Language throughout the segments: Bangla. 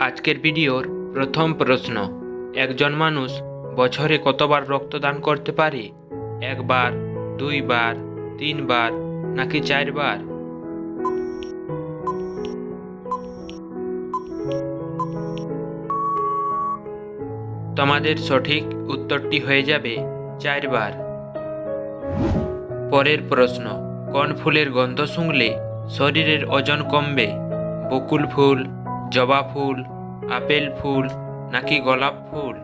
আজকের ভিডিওর প্রথম প্রশ্ন, একজন মানুষ বছরে কতবার রক্তদান করতে পারে? একবার, দুইবার, তিনবার নাকি চারবার? তোমাদের সঠিক উত্তরটি হয়ে যাবে চারবার। পরের প্রশ্ন, কোন ফুলের গন্ধ শুঁকলে শরীরের ওজন কমবে? বকুল ফুল, জবা ফুল, আপেল ফুল নাকি গোলাপ ফুল?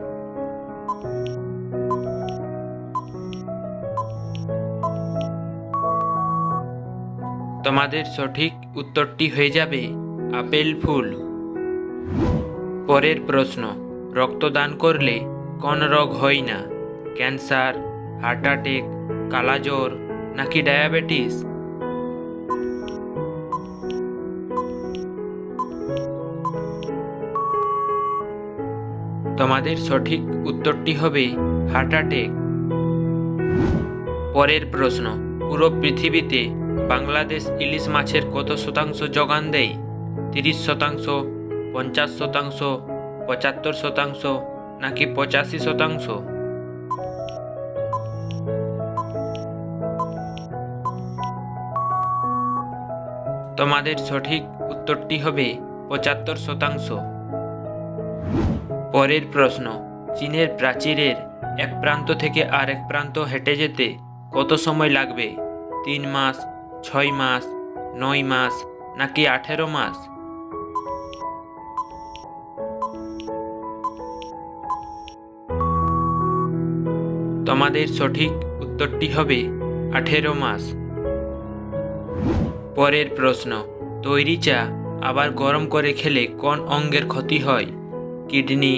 তোমাদের সঠিক উত্তরটি হয়ে যাবে আপেল ফুল। পরের প্রশ্ন, রক্তদান করলে কোন রোগ হয় না? ক্যান্সার, হার্ট অ্যাটাক, কালাজ্বর নাকি ডায়াবেটিস? তোমাদের সঠিক উত্তরটি হবে হার্ট অ্যাটাক। পরের প্রশ্ন, পুরো পৃথিবীতে বাংলাদেশ ইলিশ মাছের কত শতাংশ যোগান দেয়? 30%, 50%, 75% নাকি 85%? তোমাদের সঠিক উত্তরটি হবে 75%। পরের প্রশ্ন, চীনের প্রাচীরের এক প্রান্ত থেকে আরেক প্রান্ত হেঁটে যেতে কত সময় লাগবে? 3 মাস, 6 মাস, 9 মাস নাকি 18 মাস? তোমাদের সঠিক উত্তরটি হবে 18 মাস। পরের প্রশ্ন, তৈরি চা আবার গরম করে খেলে কোন অঙ্গের ক্ষতি হয়? কিডনি,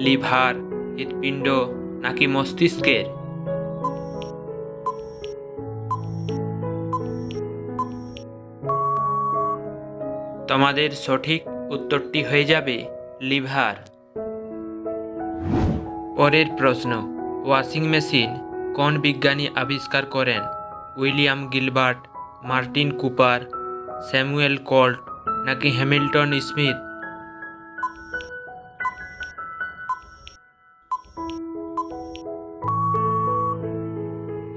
লিভার, হৃৎপিণ্ড নাকি মস্তিষ্কের? তোমাদের সঠিক উত্তরটি হয়ে যাবে লিভার। পরের প্রশ্ন, ওয়াশিং মেশিন কোন বিজ্ঞানী আবিষ্কার করেন? William Gilbert, Martin Cooper, Samuel Colt নাকি হ্যামিল্টন স্মিথ?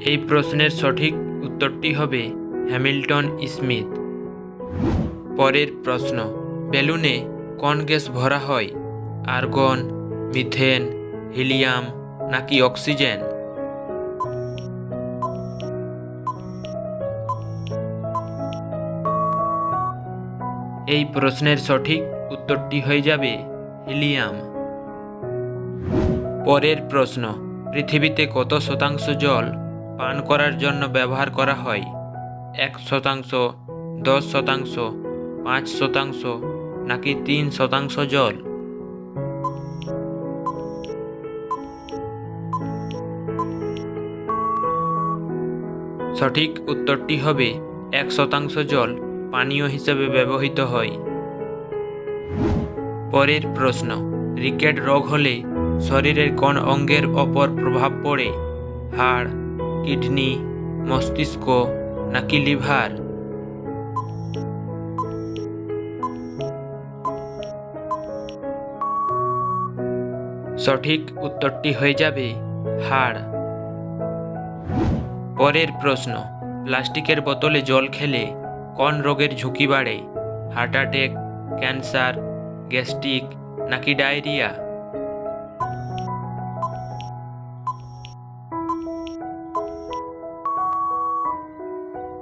এই প্রশ্নের সঠিক উত্তরটি হবে হ্যামিল্টন স্মিথ। পরের প্রশ্ন, বেলুনে কোন গ্যাস ভরা হয়? আর্গন, মিথেন, হিলিয়াম নাকি অক্সিজেন? এই প্রশ্নের সঠিক উত্তরটি হয়ে যাবে হিলিয়াম। পরের প্রশ্ন, পৃথিবীতে কত শতাংশ জল পান করার জন্য ব্যবহার করা হয়? 1%, 10%, 5% নাকি 3% জল? সঠিক উত্তরটি হবে 1% জল পানীয় হিসেবে ব্যবহৃত হয়। পরের প্রশ্ন, রিকেট রোগ হলে শরীরের কোন অঙ্গের ওপর প্রভাব পড়ে? হাড়, কিডনি, মস্তিষ্ক নাকি লিভার? সঠিক উত্তরটি হয়ে যাবে হাড়। পরের প্রশ্ন, প্লাস্টিকের বোতলে জল খেলে কোন রোগের ঝুঁকি বাড়ে? হার্ট অ্যাটাক, ক্যান্সার, গ্যাস্ট্রিক নাকি ডায়রিয়া?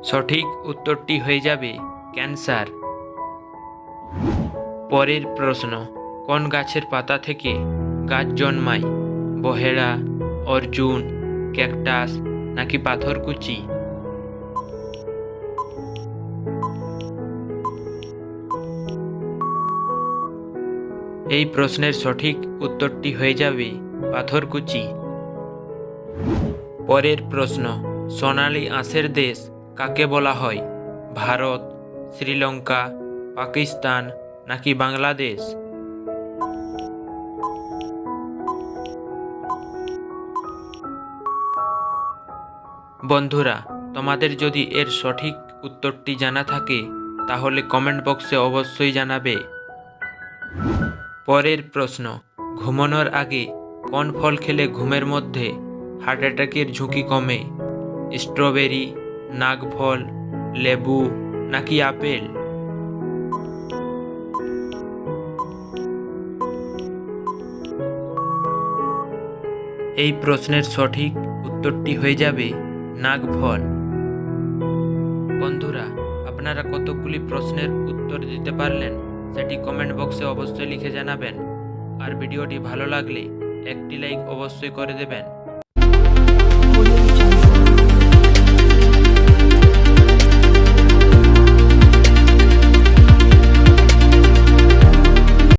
সঠিক উত্তরটি হয়ে যাবে ক্যান্সার। পরের প্রশ্ন, কোন গাছের পাতা থেকে গাছ জন্মায়? বহেড়া, অর্জুন, ক্যাকটাস নাকি পাথরকুচি? এই প্রশ্নের সঠিক উত্তরটি হয়ে যাবে পাথরকুচি। পরের প্রশ্ন, সোনালী আঁশের দেশ কাকে বলা হয়? ভারত, শ্রীলঙ্কা, পাকিস্তান নাকি বাংলাদেশ? বন্ধুরা, তোমাদের যদি এর সঠিক উত্তরটি জানা থাকে তাহলে কমেন্ট বক্সে অবশ্যই জানাবে। পরের প্রশ্ন, ঘুমানোর আগে কোন ফল খেলে ঘুমের মধ্যে হার্ট অ্যাটাকের ঝুঁকি কমে? স্ট্রবেরি, নাগফল, লেবু নাকি আপেল? এই প্রশ্নের সঠিক উত্তরটি হয়ে যাবে নাগফল। বন্ধুরা, আপনারা কতগুলি প্রশ্নের উত্তর দিতে পারলেন সেটি কমেন্ট বক্সে অবশ্যই লিখে জানাবেন। আর ভিডিওটি ভালো লাগলে একটি লাইক অবশ্যই করে দেবেন।